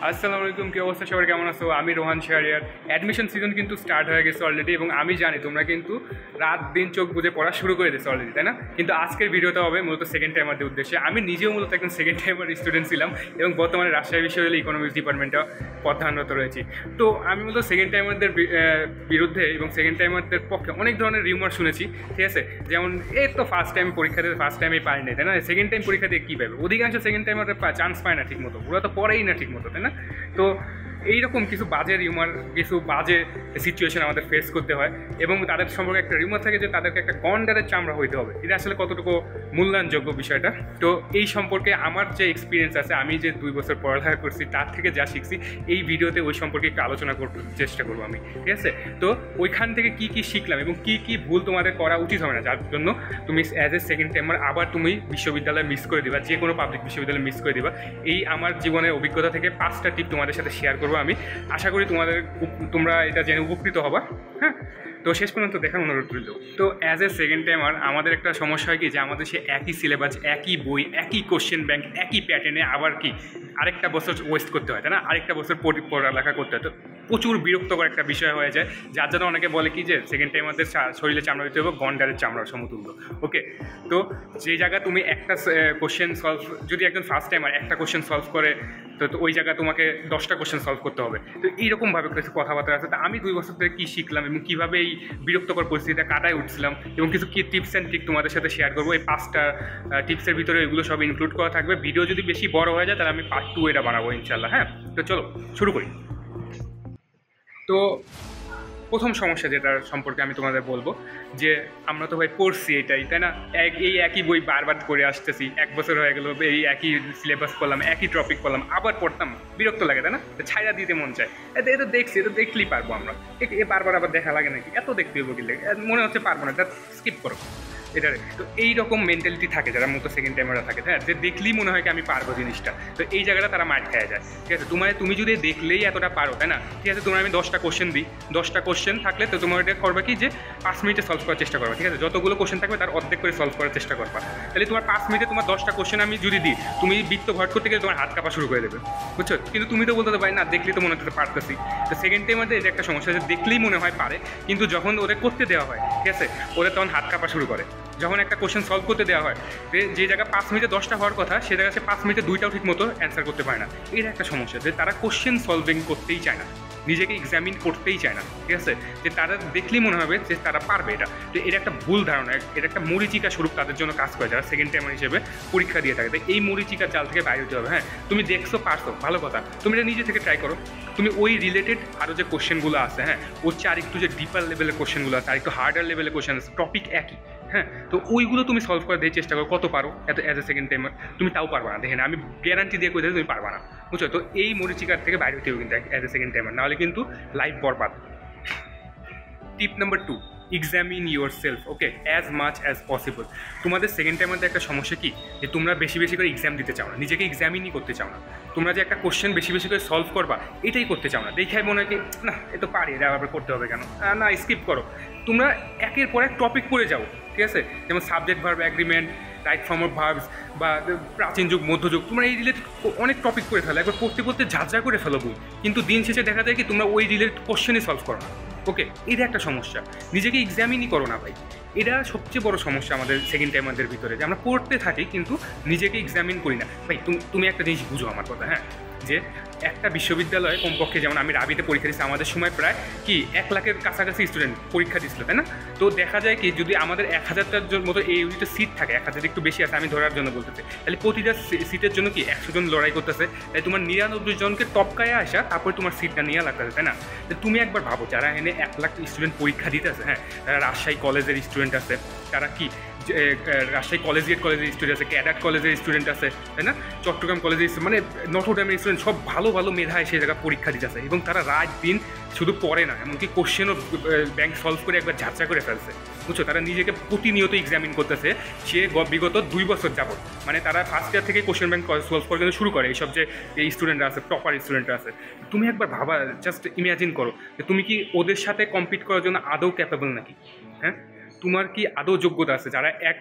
আসসালামু আলাইকুম, কি অবস্থা সবার, কেমন আছো? আমি রোহান শাহরিয়ার। অ্যাডমিশন সিজন কিন্তু স্টার্ট হয়ে গেছে অলরেডি, এবং আমি জানি তোমরা কিন্তু রাত দিন চোখ বুঝে পড়া শুরু করে দিয়েছো অলরেডি, তাই না? কিন্তু আজকের ভিডিওটা হবে মূলত সেকেন্ড টাইমারদের উদ্দেশ্যে। আমি নিজেও মূলত একজন সেকেন্ড টাইমার স্টুডেন্ট ছিলাম এবং বর্তমানে রাজশাহী বিশ্ববিদ্যালয়ে ইকোনমিক্স ডিপার্টমেন্টে অধ্যয়নরত রয়েছি। তো আমি মূলত সেকেন্ড টাইমারদের বিরুদ্ধে এবং সেকেন্ড টাইমারদের পক্ষে অনেক ধরনের রিউমার শুনেছি, ঠিক আছে? যেমন এই তো ফার্স্ট টাইম পরীক্ষা দিতে ফার্স্ট টাইমে পারি না, তাই না? সেকেন্ড টাইম পরীক্ষা দিয়ে কী পাবে? অধিকাংশ সেকেন্ড টাইমারদের চান্স পায় না ঠিক মতো, ওরা তো পড়েই না ঠিক মতো, তাই না? তো এইরকম কিছু বাজে রিউমার, কিছু বাজে সিচুয়েশন আমাদের ফেস করতে হয়, এবং তাদের সম্পর্কে একটা রিউমার থাকে যে তাদেরকে একটা গন্ডারের চামড়া হইতে হবে। এটা আসলে কতটুকু মূল্যায়নযোগ্য বিষয়টা। তো এই সম্পর্কে আমার যে এক্সপিরিয়েন্স আছে, আমি যে 2 বছর পড়ালেখা করছি তার থেকে যা শিখছি, এই ভিডিওতে ওই সম্পর্কে একটু আলোচনা করতে চেষ্টা করবো আমি, ঠিক আছে? তো ওইখান থেকে কি কি শিখলাম এবং কি কি ভুল তোমাদের করা উচিত হবে না, যার জন্য তুমি অ্যাজ এ সেকেন্ড টাইমার আবার তুমি বিশ্ববিদ্যালয় মিস করে দিবা, যে কোনো পাবলিক বিশ্ববিদ্যালয় মিস করে দিবা। এই আমার জীবনের অভিজ্ঞতা থেকে 5টা টিপ তোমাদের সাথে শেয়ার করবো আমি। আশা করি তোমরা এটা জেনে উপকৃত হবা। হ্যাঁ, তো শেষ পর্যন্ত দেখার অনুরোধ রইল। তো অ্যাজ এ সেকেন্ড টাইমার আমাদের একটা সমস্যা হয় কি, যে আমাদের সে একই সিলেবাস, একই বই, একই কোশ্চেন ব্যাংক, একই প্যাটার্নে আবার কি আরেকটা বছর ওয়েস্ট করতে হয়, তাই না? আরেকটা বছর পড়ালেখা করতে হয়। তো প্রচুর বিরক্তকর একটা বিষয় হয়ে যায়, যার জন্য অনেকে বলে কি যে সেকেন্ড টাইমারদের শরীরে চামড়া দিতে হবে গন্ডারের চামড়ার সমতুল্য। ওকে, তো যে জায়গায় তুমি একটা কোশ্চেন সলভ, যদি একজন ফার্স্ট টাইমার একটা কোশ্চেন সলভ করে, তো ওই জায়গায় তোমাকে 10টা কোশ্চেন সলভ করতে হবে। তো এইরকমভাবে কিছু কথাবার্তা আছে। তো আমি 2 বছর ধরে কী শিখলাম এবং কীভাবে এই বিরক্তকর পরিস্থিতিতে কাটায় উঠছিলাম, এবং কিছু কী টিপস অ্যান্ড ট্রিক তোমাদের সাথে শেয়ার করবো। এই 5টা টিপসের ভিতরে এগুলো সব ইনক্লুড করা থাকবে। ভিডিও যদি বেশি বড় হয়ে যায় তাহলে আমি পার্ট 2 এটা বানাবো ইনশাল্লাহ। হ্যাঁ, তো চলো শুরু করি। তো প্রথম সমস্যা যেটার সম্পর্কে আমি তোমাদের বলবো, যে আমরা তো ভাই পড়ছি এটাই, তাই না? এই একই বই বারবার করে আসতেছি, 1 বছর হয়ে গেল এই একই সিলেবাস পড়লাম, একই টপিক পড়লাম, আবার পড়তাম, বিরক্ত লাগে, তাই না? ছাইড়া দিতে মন চায়। এটা দেখছি, এটা দেখলেই পারবো আমরা, বারবার আবার দেখা লাগে নাকি? এত দেখতে হইব কি লাগে, মনে হচ্ছে পারবো না, এটা স্কিপ করো এটারে। তো এইরকম মেন্টালিটি থাকে যারা মতো সেকেন্ড টাইমাররা থাকে, হ্যাঁ, যে দেখলেই মনে হয় কি আমি পারবো জিনিসটা। তো এই জায়গাটা তারা মার খেয়ে যায়, ঠিক আছে? তুমি যদি দেখলেই এতটা পারো, তাই না? ঠিক আছে, তোমার আমি 10টা কোশ্চেন দিই, 10টা কোশ্চেন থাকলে তো তোমার এটা করবে কি, যে 5 মিনিটে সলভ করার চেষ্টা করবে, ঠিক আছে? যতগুলো কোশ্চেন থাকবে তার অর্ধেক করে সলভ করার চেষ্টা করবা। তাহলে তোমার 5 মিনিটে তোমার 10টা কোশ্চেন আমি যদি দিই, তুমি বৃত্ত ভরাট করতে গেলে তোমার হাত কাঁপা শুরু করে দেবে, বুঝছো? কিন্তু তুমি তো বলতে পারি না, দেখলেই তো মনে হতে পারতেছি। তো সেকেন্ড টাইমারদের এটা একটা সমস্যা, যে দেখলেই মনে হয় পারে, কিন্তু যখন ওদের করতে দেওয়া হয়, ঠিক আছে, ওদের তখন হাত কাঁপা শুরু করে। যখন একটা কোশ্চেন সলভ করতে দেওয়া হয়, যে জায়গায় 5 মিনিটে 10টা হওয়ার কথা, সে জায়গায় সে 5 মিনিটে 2টাও ঠিক মতো অ্যান্সার করতে পারে না। এটা একটা সমস্যা, যে তারা কোশ্চেন সলভিং করতেই চায় না, নিজেকে এক্সামিন করতেই চায় না, ঠিক আছে? যে তারা দেখলেই মনে হবে যে তারা পারবে। তো এটা একটা ভুল ধারণা, এটা একটা মরিচিকা স্বরূপ তাদের জন্য কাজ করে যারা সেকেন্ড টাইমার হিসেবে পরীক্ষা দিয়ে থাকে। এই মরিচিকার জাল থেকে বাইরে হতে হবে। হ্যাঁ, তুমি দেখছো, পারছো, ভালো কথা, তুমি এটা নিজে থেকে ট্রাই করো। তুমি ওই রিলেটেড আরও যে কোশ্চেনগুলো আছে, হ্যাঁ, ওর চেয়ে আরেকটু যে ডিপার লেভেলের কোশ্চেনগুলো আছে, আরেকটু হার্ডার লেভেলের কোশ্চেন আছে, টপিক একই, হ্যাঁ, তো ওইগুলো তুমি সলভ করে দিয়ে চেষ্টা করো। কত পারো এত অ্যাজ এ সেকেন্ড টাইমার, তুমি তাও পারবা না, দেখে না, আমি গ্যারান্টি দিয়ে করে দিলে তুমি পারবা না, বুঝছো? তো এই মরিচিকার থেকে বাইরে হতে হবে কিন্তু অ্যাজ এ সেকেন্ড টাইমার, নাহলে কিন্তু life Borbaad. Tip number 2, examine your self, okay, as much as possible. তোমাদের সেকেন্ড টাইমারদের একটা সমস্যা কি, যে তোমরা বেশি বেশি করে এক্সাম দিতে চাও না, নিজেকে এক্সামিনই করতে চাও না। তোমরা যে একটা কোশ্চেন বেশি বেশি করে সলভ করবা, এটাই করতে চাও না। দেখে মনে হয় কি, না এ তো পারি, এটা আবার করতে হবে কেন, না স্কিপ করো। তোমরা একের পর এক টপিক পড়ে যাও, ঠিক আছে? যেমন subject verb agreement, right form of verbs, বা প্রাচীন যুগ, মধ্যযুগ, তোমরা এই রিলেটেড অনেক টপিক পড়ে ফেলো, একবার পড়তে পড়তে ঝাঁঝা করে ফেলো বই, কিন্তু দিন শেষে দেখা যায় কি তোমরা ওই রিলেটেড কোশ্চেনই সলভ করো না। ওকে, এটা একটা সমস্যা, নিজেকে এক্সামিনই করো না ভাই। এটা সবচেয়ে বড় সমস্যা আমাদের সেকেন্ড টাইমারদের ভিতরে, যে আমরা পড়তে থাকি কিন্তু নিজেকে এক্সামিন করি না। ভাই তুমি একটা জিনিস বুঝো আমার কথা, হ্যাঁ, যে একটা বিশ্ববিদ্যালয়ে কমপক্ষে, যেমন আমি রাবিতে পরীক্ষা দিচ্ছি, আমাদের সময় প্রায় কি 1 লাখের কাছাকাছি স্টুডেন্ট পরীক্ষা দিচ্ছিল, তাই না? তো দেখা যায় কি, যদি আমাদের 1000টার মতো এই ইউনিটে সিট থাকে, 1000 একটু বেশি আছে আমি ধরার জন্য বলতেছি, তাহলে প্রতিটা সিটের জন্য কি 100 জন লড়াই করতেছে, তাই তোমার 99 জনকে টপকায় আসা, তারপরে তোমার সিটটা নিয়ে লাগতেছে, তাই না? তুমি একবার ভাবো, যারা এনে 1 লাখ স্টুডেন্ট পরীক্ষা দিতেছে, হ্যাঁ, তারা রাজশাহী কলেজের স্টুডেন্ট আছে, তারা কি রাজশাহী কলেজের স্টুডেন্ট আছে, ক্যাডাট কলেজের স্টুডেন্ট আছে, তাই না? চট্টগ্রাম কলেজের, মানে নটরডেমের স্টুডেন্ট, সব ভালো ভালো মেধায় সেই জায়গায় পরীক্ষা দিতেছে, এবং তারা রাত দিন শুধু পড়ে না, এমনকি কোশ্চেনও ব্যাংক সলভ করে একবার ঝাঁচা করে ফেলছে, বুঝছো? তারা নিজেকে প্রতিনিয়ত এক্সামিন করতেছে, সে বিগত 2 বছর যাবত, মানে তারা ফার্স্ট ইয়ার থেকে কোশ্চেন ব্যাংক সলভ করে কিন্তু শুরু করে এইসব যে এই স্টুডেন্টরা আছে, টপার স্টুডেন্টরা আছে। তুমি একবার ভাবা, জাস্ট ইমাজিন করো যে তুমি কি ওদের সাথে কম্পিট করার জন্য আদৌ ক্যাপেবল নাকি? হ্যাঁ, তোমার কি আদৌ যোগ্যতা আছে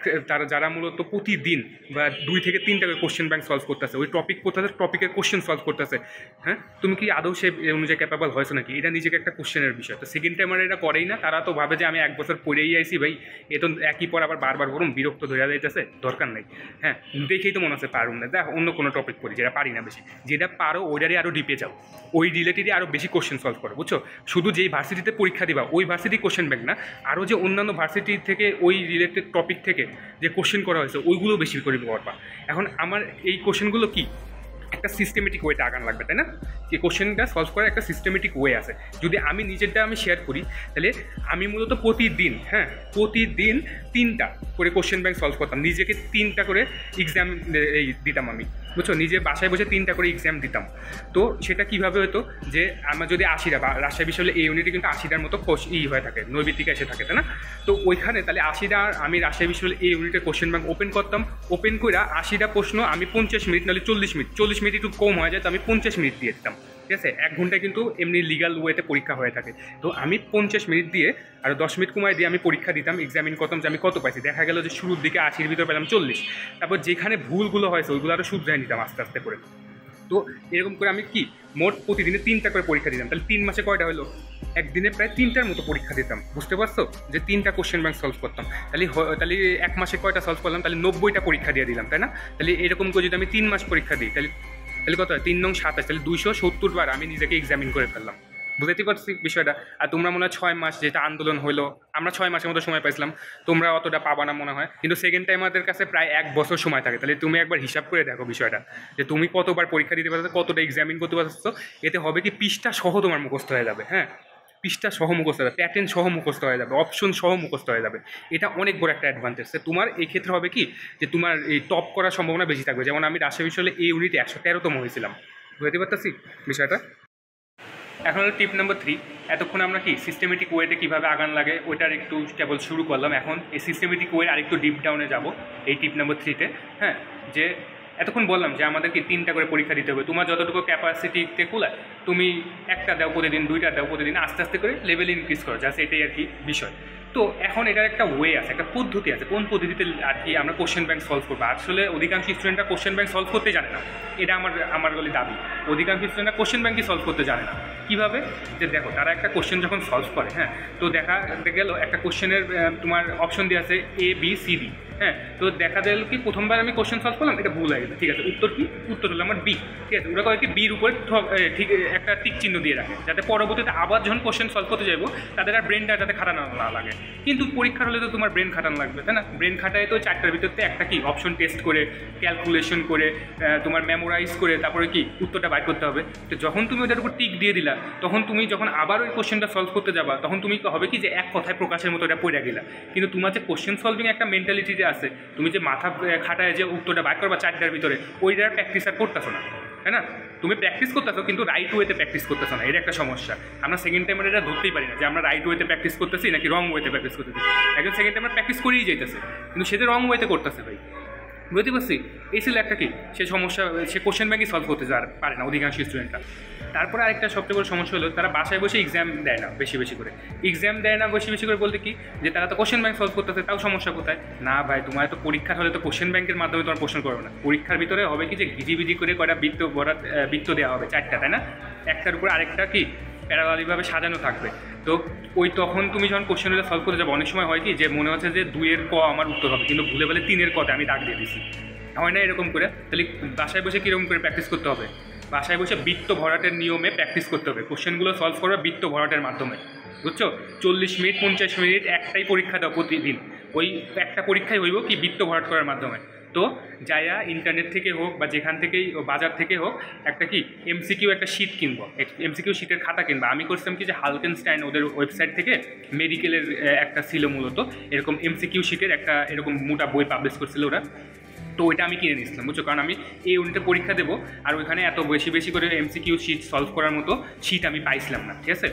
যারা মূলত প্রতিদিন বা 2 থেকে 3টা করে কোশ্চেন ব্যাংক সলভ করতেছে, ওই টপিক করতেছে, টপিকের কোশ্চেন সলভ করতেছে, হ্যাঁ তুমি কি আদৌ সে অনুযায়ী ক্যাপাবল হয়েছে নাকি? এটা নিজেকে একটা কোশ্চেনের বিষয়। তো সেকেন্ড টাইমার এটা করেই না, তারা তো ভাবে যে আমি 1 বছর পড়েই আইছি ভাই, এ তো একই পর আবার বারবার করুন, বিরক্ত ধরে যাইতেছে, দরকার নেই। হ্যাঁ দেখেই তো মনে হচ্ছে পারুন না, দেখ অন্য কোনো টপিক পড়ি যেটা পারি না বেশি, যেটা পারো ওইটারই আরও ডিপে যাও, ওই রিলেটেডই আরও বেশি কোশ্চেন সলভ করো, বুঝছো? শুধু যেই ভার্সিটিতে পরীক্ষা দিবা ওই ভার্সিটি কোশ্চেন ব্যাংক না, আরও যে অন্যান্য ভার্সিটি থেকে ওই রিলেটেড টপিক থেকে যে কোশ্চেন করা হয়েছে ওইগুলো বেশি করে করবা। এখন আমার এই কোশ্চেনগুলো কি একটা সিস্টেমেটিক ওয়েতে আগান লাগবে, তাই না? যে কোশ্চেনটা সলভ করার একটা সিস্টেমেটিক ওয়ে আছে। যদি আমি নিজেরটা আমি শেয়ার করি, তাহলে আমি মূলত প্রতিদিন 3টা করে কোশ্চেন ব্যাংক সলভ করতাম, নিজেকে 3টা করে এক্সাম দিতাম আমি, বুঝছো? নিজে বাসায় বসে 3টা করে এক্সাম দিতাম। তো সেটা কীভাবে হতো যে আমার যদি 80টা বা রাজশাহী বিশ্ববিদ্যালয়ে এই ইউনিটে কিন্তু 80টার মতো হয়ে থাকে, নৈবিত্তিকা এসে থাকে, তাই না? তো ওইখানে তাহলে 80টা আমি রাজশাহী বিশ্ববিদ্যালয়ে এই ইউনিটের কোশ্চেন ব্যাংক ওপেন করতাম, ওপেন করে 80টা প্রশ্ন আমি 50 মিনিট নাহলে 40 মিনিট একটু কম হয়ে যায়, তো আমি 50 মিনিট দিয়ে দিতাম, ঠিক আছে? 1 ঘন্টায় কিন্তু এমনি লিগাল ওয়েতে পরীক্ষা হয়ে থাকে। তো আমি 50 মিনিট দিয়ে আর 10 মিনিট কমায় দিয়ে আমি পরীক্ষা দিতাম, এক্সামিন করতাম যে আমি কত পাইছি। দেখা গেল যে শুরুর দিকে 80-র ভিতরে পেলাম 40, তারপর যেখানে ভুলগুলো হয়েছে ওইগুলো আরও শুধরাই নিতাম আস্তে আস্তে করে। তো এরকম করে আমি কি মোট প্রতিদিনে 3টা করে পরীক্ষা দিতাম, তাহলে 3 মাসে কয়টা হলো? একদিনে প্রায় 3টার মতো পরীক্ষা দিতাম, বুঝতে পারছো? যে 3টা কোশ্চেন ব্যাংক সলভ করতাম, তাহলে 1 মাসে কয়টা সলভ করলাম? তাহলে 90টা পরীক্ষা দিয়ে দিলাম, তাই না? তাহলে এরকম করে যদি আমি 3 মাস পরীক্ষা দিই, তাহলে কত হয়? 3 নং 27, তাহলে 270 বার আমি নিজেকে এক্সামিন করে ফেললাম, বুঝতে পারছি বিষয়টা? আর তোমরা মনে হয় 6 মাস, যেটা আন্দোলন হলো, আমরা 6 মাসের মতো সময় পাইছিলাম, তোমরা অতটা পাবা না মনে হয়, কিন্তু সেকেন্ড টাইম আমাদের কাছে প্রায় 1 বছর সময় থাকে। তাহলে তুমি একবার হিসাব করে দেখো বিষয়টা, যে তুমি কতবার পরীক্ষা দিতে পারছো, কতটা এক্সামিন করতে পারছো। এতে হবে কি পৃষ্ঠা সহ তোমার মুখস্থ হয়ে যাবে, হ্যাঁ পৃষ্ঠা সহ মুখস্থ হয়ে যাবে, প্যাটার্ন সহ মুখস্থ হয়ে যাবে, অপশন সহ মুখস্থ হয়ে যাবে। এটা অনেক বড় একটা অ্যাডভান্টেজ। তোমার এই ক্ষেত্রে হবে কি যে তোমার এই টপ করার সম্ভাবনা বেশি থাকবে। যেমন আমি রাজশাহী বিশ্ববিদ্যালয়ে এই ইউনিটে 113তম হয়েছিলাম, বুঝতে পারতেছি বিষয়টা? এখন হলো টিপ নাম্বার 3। এতক্ষণ আমরা কি সিস্টেমেটিক ওয়েতে কীভাবে আগান লাগে ওইটার একটু কেবল শুরু করলাম। এখন এই সিস্টেমেটিক ওয়ে আরেকটু ডিপ ডাউনে যাব এই টিপ নাম্বার 3-তে। হ্যাঁ, যে এতক্ষণ বললাম যে আমাদেরকে 3টা করে পরীক্ষা দিতে হবে, তোমার যতটুকু ক্যাপাসিটিতে কুলায় তুমি 1টা দাও প্রতিদিন, 2টা দাও প্রতিদিন, আস্তে আস্তে করে লেভেল ইনক্রিজ করো, জাস্ট এটাই আর কি বিষয়। তো এখন এটার একটা ওয়ে আছে, একটা পদ্ধতি আছে, কোন পদ্ধতিতে আর কি আমরা কোশ্চেন ব্যাংক সলভ করবো। আসলে অধিকাংশ স্টুডেন্টরা কোশ্চেন ব্যাংক সলভ করতে জানে না, এটা আমার বলে দাবি। অধিকাংশ স্টুডেন্টরা কোশ্চেন ব্যাংকই সলভ করতে জানে না। কীভাবে? যে দেখো, তারা একটা কোশ্চেন যখন সলভ করে, হ্যাঁ, তো দেখা গেল একটা কোশ্চেনের তোমার অপশন দিয়ে আছে ABCD, হ্যাঁ, তো দেখা গেল কি প্রথমবার আমি কোশ্চেন সলভ করলাম, এটা ভুল হয়ে গেছে, ঠিক আছে, উত্তর কি? উত্তর হলো আমার বি, ঠিক আছে। ওরা কয় কি বির উপরে ঠিক একটা টিক চিহ্ন দিয়ে রাখে, যাতে পরবর্তীতে আবার যখন কোশ্চেন সলভ করতে যাবো তাদের আর ব্রেনটা যাতে খাটানো না লাগে। কিন্তু পরীক্ষার হলে তো তোমার ব্রেন খাটানো লাগবে, তাই না? ব্রেন খাটায় তো 4টার ভিতরতে একটা কি অপশন টেস্ট করে, ক্যালকুলেশন করে, তোমার মেমোরাইজ করে তারপরে কি উত্তরটা বাইর করতে হবে। তো যখন তুমি ওটার উপর টিক দিয়ে দিলা, তখন তুমি যখন আবার ওই কোশ্চেনটা সলভ করতে যাবা, তখন তুমি হবে কি যে এক কথায় প্রকাশের মতো এটা পড়ে গেলা। কিন্তু তোমার যে কোশ্চেন সলভিং একটা মেন্টালিটি যে আছে, তুমি যে মাথা খাটায় যে উত্তরটা বাইর করবা 4টার ভিতরে, ওইটার প্র্যাকটিস আর করতেছো না, তাই না? তুমি প্র্যাকটিস করতেছো কিন্তু রাইট ওয়েতে প্র্যাকটিস করতেছো না, এটা একটা সমস্যা। আমরা সেকেন্ড টাইমে এটা ধরতেই পারি না যে আমরা রাইট ওয়েতে প্র্যাকটিস করতেছি নাকি রং ওয়েতে প্র্যাকটিস করতেছি। একজন সেকেন্ড টাইমে প্র্যাকটিস করেই যাইতেছে, কিন্তু সেটা রং ওয়েতে করতেছে ভাই, বুঝতে পারছি? এই ছিল একটা কি সে সমস্যা, সে কোশ্চেন ব্যাংকই সলভ করতে পারে না অধিকাংশ স্টুডেন্টরা। তারপরে আরেকটা সবচেয়ে বড় সমস্যা হলো তারা বাসায় বসে এক্সাম দেয় না বেশি করে। এক্সাম দেয় না বেশি করে বলতে কি, যে তারা তো কোশ্চেন ব্যাংক সলভ করতেছে, তাও সমস্যা কোথায়? না ভাই, তোমার তো পরীক্ষার হলে তো কোশ্চেন ব্যাংকের মাধ্যমে তোমার প্রশ্ন করবে না। পরীক্ষার ভিতরে হবে কি যে ঘিজিবিজি করে কয়টা বৃত্ত দেওয়া হবে 4টা, তাই না? একটার উপর আরেকটা কি প্যারালালিভাবে সাজানো থাকবে। তো তখন তুমি যখন কোশ্চেনটা সলভ করতে যাবো, অনেক সময় হয় কি যে মনে হচ্ছে যে 2-এর ক আমার উত্তর হবে, কিন্তু ভুলে বলে 3-এর কতে আমি দাগ দিয়ে দিছি, হয় না এরকম করে? তাহলে বাসায় বসে কীরকম করে প্র্যাকটিস করতে হবে? বাসায় বসে বৃত্ত ভরাটের নিয়মে প্র্যাকটিস করতে হবে। কোশ্চেনগুলো সলভ করবে বৃত্ত ভরাটের মাধ্যমে, বুঝছো? 40 মিনিট 50 মিনিট একটাই পরীক্ষা দাও প্রতিদিন, ওই একটা পরীক্ষাই হইব কি বৃত্ত ভরাট করার মাধ্যমে। তো যাইয়া ইন্টারনেট থেকে হোক বা যেখান থেকেই বাজার থেকে হোক একটা কি MCQ একটা শীট কিনবো, MCQ শীটের খাতা কিনবো। আমি করছিলাম কি যে হালকেনস্টাইন ওদের ওয়েবসাইট থেকে মেডিকেলের একটা ছিল মূলত এরকম MCQ শীটের একটা এরকম মোটা বই পাবলিশ করছিল ওরা, তো ওইটা আমি কিনে নিয়েছিলাম, বুঝছো? কারণ আমি এই ইউনিটে পরীক্ষা দেবো আর ওইখানে এত বেশি করে MCQ শীট সলভ করার মতো শীট আমি পাইছিলাম না, ঠিক আছে?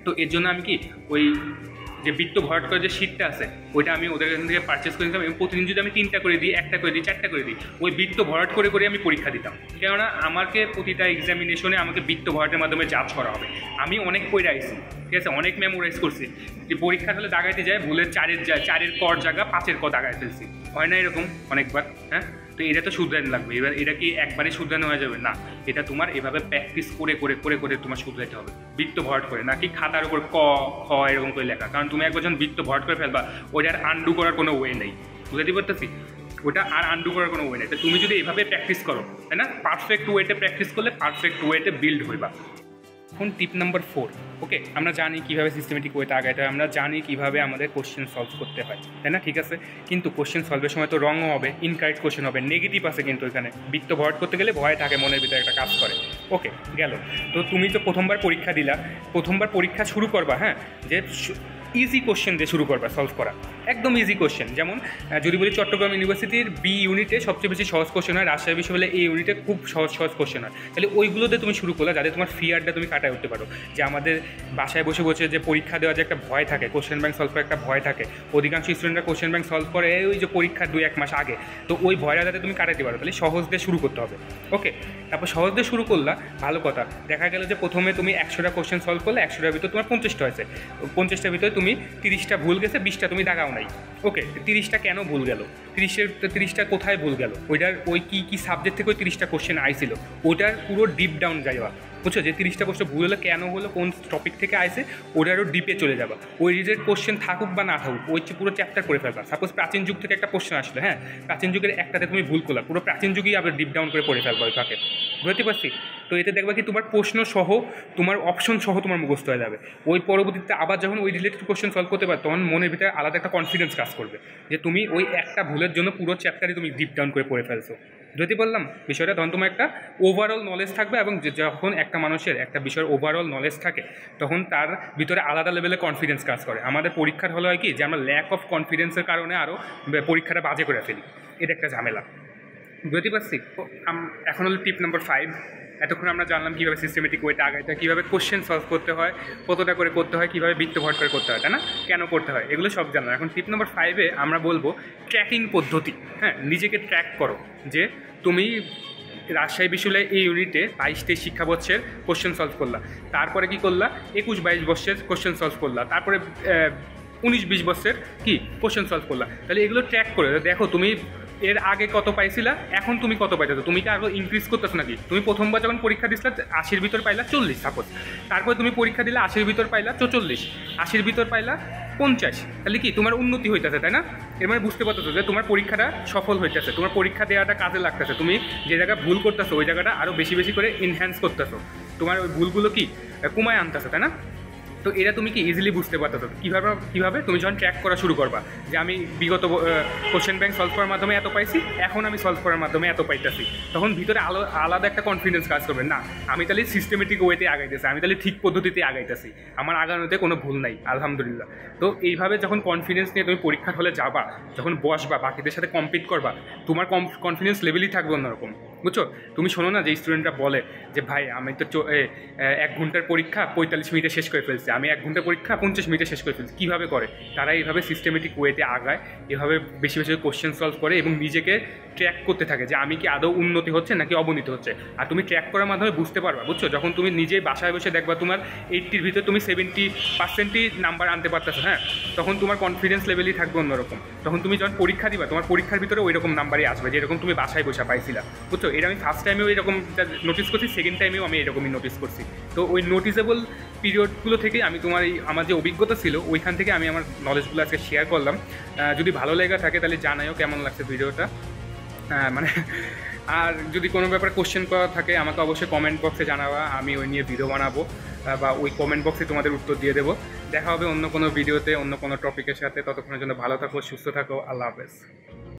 তো এর জন্য আমি কি ওই যে বৃত্ত ভরাট করে যে শীটটা আছে ওইটা আমি ওদের কাছ থেকে পারচেস করে নিতাম এবং প্রতিদিন যদি আমি 3টা করে দিই, 1টা করে দিই, 4টা করে দিই, ওই বৃত্ত ভরাট করে করে আমি পরীক্ষা দিতাম। কেননা আমাকে প্রতিটা এক্সামিনেশনে আমাকে বৃত্ত ভরাটের মাধ্যমে জাজ করা হবে। আমি অনেক পড়ে আইছি, ঠিক আছে, অনেক মেমোরাইজ করছি, যে পরীক্ষার হলে দাগাইতে যায় ভুলের 4-এর কর জায়গা 5-এর ক দাগাই ফেলছি, হয় না এরকম অনেকবার? হ্যাঁ, তো এটা তো শুধরানো লাগবে। এবার এটা কি একবারে শুধরানো হয়ে যাবে? না, এটা তোমার এভাবে প্র্যাকটিস করে করে করে করে তোমার শুধরাইতে হবে, বৃত্ত ভরাট করে, নাকি খাতার উপর ক খ এরকম করে লেখা। কারণ তুমি একবার যখন বৃত্ত ভরাট করে ফেলবা ওইটার আন্ডু করার কোনো ওয়ে নেই, বুঝতে পারতেছি? ওটা আর আন্ডু করার কোনো ওয়ে নেই। তো তুমি যদি এভাবে প্র্যাকটিস করো, তাই না, পারফেক্ট ওয়েতে প্র্যাকটিস করলে পারফেক্ট ওয়েতে বিল্ড হইবা। এখন টিপ নাম্বার 4, ওকে, আমরা জানি কীভাবে সিস্টেমেটিক ওয়েতে আগাইতে হয়, আমরা জানি কীভাবে আমাদের কোশ্চেন সলভ করতে হয়, তাই না? ঠিক আছে, কিন্তু কোশ্চেন সলভের সময় তো রঙও হবে, ইনকারেক্ট কোশ্চেন হবে, নেগেটিভ আছে কিন্তু এখানে। বৃত্ত ভরাট করতে গেলে ভয় থাকে, মনের ভিতরে একটা কাজ করে। ওকে, গেল। তো তুমি তো প্রথমবার পরীক্ষা দিলা, প্রথমবার পরীক্ষা শুরু করবা, হ্যাঁ, যে ইজি কোশ্চেন দিয়ে শুরু করবা সলভ করা, একদম ইজি কোশ্চেন। যেমন যদি বলি চট্টগ্রাম ইউনিভার্সিটির বি ইউনিটে সবচেয়ে বেশি সহজ কোশ্চেন হয়, রাজশাহী বিশ্ববিদ্যালয়ে এই ইউনিটে খুব সহজ সহজ কোশ্চেন হয়, তাহলে ওইগুলোতে তুমি শুরু করলে যাতে তোমার ফিয়ারটা তুমি কাটায় উঠতে পারো। যে আমাদের বাসায় বসে বসে যে পরীক্ষা দেওয়া যে একটা ভয় থাকে, কোশ্চেন ব্যাংক সলভ করার একটা ভয় থাকে, অধিকাংশ স্টুডেন্টরা কোশ্চেন ব্যাংক সলভ করে ওই যে পরীক্ষার 2-1 মাস আগে, তো ওই ভয়টা যাতে তুমি কাটাতে পারো তাহলে সহজ দিয়ে শুরু করতে হবে। ওকে, তারপর সহজ দিয়ে শুরু করলা, ভালো কথা, দেখা গেল যে প্রথমে তুমি 100টা কোশ্চেন সলভ করলে 100টার ভিতর তোমার 50টা হয়েছে, 50টার ভিতরে তুমি 30টা ভুল গেছে, 20টা তুমি দাগাও নাই। ওকে, 30টা কেন ভুল গেল, 30টা কোথায় ভুল গেল, ওইটার ওই কী সাবজেক্ট থেকে ওই 30টা কোশ্চেন আইছিল ওটার পুরো ডিপ ডাউন যাওয়া, বুঝছো? যে 30টা কোশ্চেন ভুল হলো কেন হলো, কোন টপিক থেকে আইছে, ওটারও ডিপে চলে যাবা। ওই রিলেটেড কোশ্চেন থাকুক বা না থাকুক ওই পুরো চ্যাপ্টার করে ফেলবা। সাপোজ প্রাচীন যুগ থেকে একটা কোশ্চেন আসলো, হ্যাঁ, প্রাচীন যুগের একটাতে তুমি ভুল করলা, পুরো প্রাচীন যুগেই আবার ডিপ ডাউন করে পড়ে ফেলবা ওই ফাঁকে, বুঝতে পারছি? তো এতে দেখবা কি তোমার প্রশ্ন সহ তোমার অপশন সহ তোমার মুখস্থ হয়ে যাবে। ওই পরবর্তীতে আবার যখন ওই রিলেটেড কোশ্চেন সলভ করতে পারো তখন মনের ভিতরে আলাদা একটা কনফিডেন্স কাজ করবে যে তুমি ওই একটা ভুলের জন্য পুরো চ্যাপ্টারই তুমি ডিপ ডাউন করে পড়ে ফেলছো, যদি বললাম বিষয়টা, তখন তোমার একটা ওভারঅল নলেজ থাকবে। এবং যখন একটা মানুষের একটা বিষয়ের ওভারঅল নলেজ থাকে তখন তার ভিতরে আলাদা লেভেলে কনফিডেন্স কাজ করে। আমাদের পরীক্ষার হলো হয় কি যে আমরা ল্যাক অফ কনফিডেন্সের কারণে আরও পরীক্ষাটা বাজে করে ফেলি, এটা একটা ঝামেলা, বুঝতে পারছি? এখন হলো টিপ নাম্বার 5। এতক্ষণ আমরা জানলাম কীভাবে সিস্টেমেটিক ওয়েতে আগাইতে হয়, কীভাবে কোশ্চেন সলভ করতে হয়, কতটা করে করতে হয়, কীভাবে বৃত্ত ভরাট করে করতে হয়, তাই না, কেন করতে হয়, এগুলো সব জানলাম। এখন টিপ নাম্বার 5-এ আমরা বলবো ট্র্যাকিং পদ্ধতি। হ্যাঁ, নিজেকে ট্র্যাক করো যে তুমি রাজশাহী বিশ্ববিদ্যালয়ে এই ইউনিটে 22-23 শিক্ষাবর্ষের কোশ্চেন সলভ করলা, তারপরে কি করলা 21-22 বর্ষের কোশ্চেন সলভ করলা, তারপরে 19-20 বর্ষের কি কোশ্চেন সলভ করলা। তাহলে এগুলো ট্র্যাক করে দেখো তুমি এর আগে কত পাইছিলা, এখন তুমি কত পাইতেছো, তুমি কি আরও ইনক্রিজ করতেছো নাকি? তুমি প্রথমবার যখন পরীক্ষা দিছিলা 80-র ভিতর পাইলা 40 সাপোজ, তারপরে তুমি পরীক্ষা দিলে 80-র ভিতর পাইলা 44, 80-র ভিতর পাইলা 50, তাহলে কি তোমার উন্নতি হইতেছে, তাই না? এর মানে বুঝতে পারতেছো যে তোমার পরীক্ষাটা সফল হইতেছে, তোমার পরীক্ষা দেওয়াটা কাজে লাগতেছে, তুমি যে জায়গায় ভুল করতেছো ওই জায়গাটা আরও বেশি বেশি করে এনহ্যান্স করতেছো, তোমার ওই ভুলগুলো কি কমায় আনতেছে, তাই না? তো এটা তুমি কি ইজিলি বুঝতে পারতো কীভাবে তুমি যখন ট্র্যাক করা শুরু করবা যে আমি বিগত কোশ্চেন ব্যাংক সলভ করার মাধ্যমে এত পাইছি, এখন আমি সলভ করার মাধ্যমে এত পাইতেছি, তখন ভিতরে আলাদা একটা কনফিডেন্স কাজ করবে, না আমি তাহলে সিস্টেমেটিক ওয়েতে আগাইতেছি, আমি তাহলে ঠিক পদ্ধতিতে আগাইতেছি, আমার আগানোতে কোনো ভুল নাই, আলহামদুলিল্লাহ। তো এইভাবে যখন কনফিডেন্স নিয়ে তুমি পরীক্ষার হলে যাবা, যখন বসবা বাকিদের সাথে কম্পিট করবা, তোমার কনফিডেন্স লেভেলই থাকবে অন্যরকম, বুঝছো? তুমি শোনো না যে স্টুডেন্টরা বলে যে ভাই আমি তো 1 ঘন্টার পরীক্ষা 45 মিনিটে শেষ করে ফেলছি, আমি 1 ঘন্টা পরীক্ষা 50 মিনিটে শেষ করে ফেলছি। কীভাবে করে তারা? এইভাবে সিস্টেমেটিক ওয়েতে আগায়, এভাবে বেশি বেশি কোশ্চেন সলভ করে এবং নিজেকে ট্র্যাক করতে থাকে যে আমি কি আদৌ উন্নতি হচ্ছে নাকি অবনতি হচ্ছে। আর তুমি ট্র্যাক করার মাধ্যমে বুঝতে পারবা, বুঝছো? যখন তুমি নিজেই বাসায় বসে দেখবা তোমার 80-র ভিতরে তুমি 70%ই নাম্বার আনতে পারতেছো, হ্যাঁ, তখন তোমার কনফিডেন্স লেভেলই থাকবে অন্যরকম। তখন তুমি যখন পরীক্ষা দিবা তোমার পরীক্ষার ভিতরে ওই রকম নাম্বারই আসবে যেরকম তুমি বাসায় বসে পাইছিলা, বুঝছো? এটা আমি ফার্স্ট টাইমেও এরকম নোটিস করছি, সেকেন্ড টাইমেও আমি এরকমই নোটিস করছি। তো ওই নোটিসেবল পিরিয়ডগুলো থেকে আমি আমার যে অভিজ্ঞতা ছিল ওইখান থেকে আমি আমার নলেজগুলো আজকে শেয়ার করলাম। যদি ভালো লেগে থাকে তাহলে জানাইও কেমন লাগছে ভিডিওটা, মানে আর যদি কোনো ব্যাপারে কোশ্চেন করা থাকে আমাকে অবশ্যই কমেন্ট বক্সে জানাবা, আমি ওই নিয়ে ভিডিও বানাবো বা ওই কমেন্ট বক্সে তোমাদের উত্তর দিয়ে দেবো। দেখা হবে অন্য কোনো ভিডিওতে অন্য কোনো টপিকের সাথে, ততক্ষণের জন্য ভালো থাকো, সুস্থ থাকো, আল্লাহ হাফেজ।